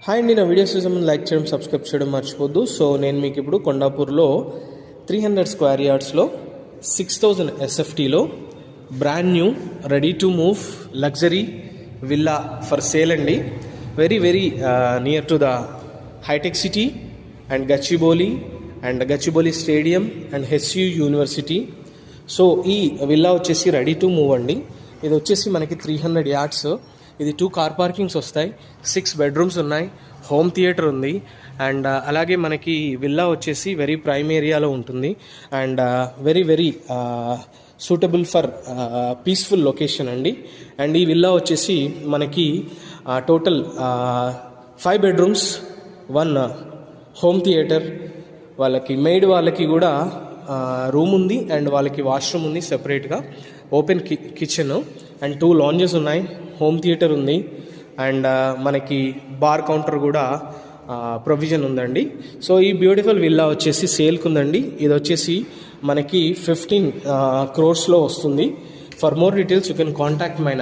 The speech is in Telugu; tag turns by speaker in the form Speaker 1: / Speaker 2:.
Speaker 1: హాయ్ అండి, నా వీడియోస్ చూసే ముందు లైక్ చేయడం, సబ్స్క్రైబ్ చేయడం మర్చిపోద్దు. సో నేను మీకు ఇప్పుడు కొండాపూర్లో 300 స్క్వేర్ యార్డ్స్లో 6000 ఎస్ఎఫ్టీలో brand new ready to move luxury villa for sale అండి. Very near to the Hitech City and Gachibowli stadium and HU university. So ఈ విల్లా వచ్చేసి రెడీ టు మూవ్ అండి. ఇది వచ్చేసి మనకి 300 యార్డ్స్. ఇది 2 కార్ పార్కింగ్స్ వస్తాయి, 6 బెడ్రూమ్స్ ఉన్నాయి, హోమ్ థియేటర్ ఉంది. అండ్ అలాగే మనకి విల్లా వచ్చేసి వెరీ ప్రైమ్ ఏరియాలో ఉంటుంది and very suitable for peaceful location అండి. అండ్ ఈ విల్లా వచ్చేసి మనకి టోటల్ 5 బెడ్రూమ్స్, 1 హోమ్ థియేటర్, వాళ్ళకి కూడా రూమ్ ఉంది అండ్ వాళ్ళకి వాష్రూమ్ ఉంది సెపరేట్గా, ఓపెన్ కిచెన్ అండ్ 2 లాంజెస్ ఉన్నాయి, హోమ్ థియేటర్ ఉంది అండ్ మనకి బార్ కౌంటర్ కూడా ప్రొవిజన్ ఉందండి. సో ఈ బ్యూటిఫుల్ విల్లా వచ్చేసి సేల్కి ఉందండి. ఇది వచ్చేసి మనకి 15 crores వస్తుంది. For more details you can contact my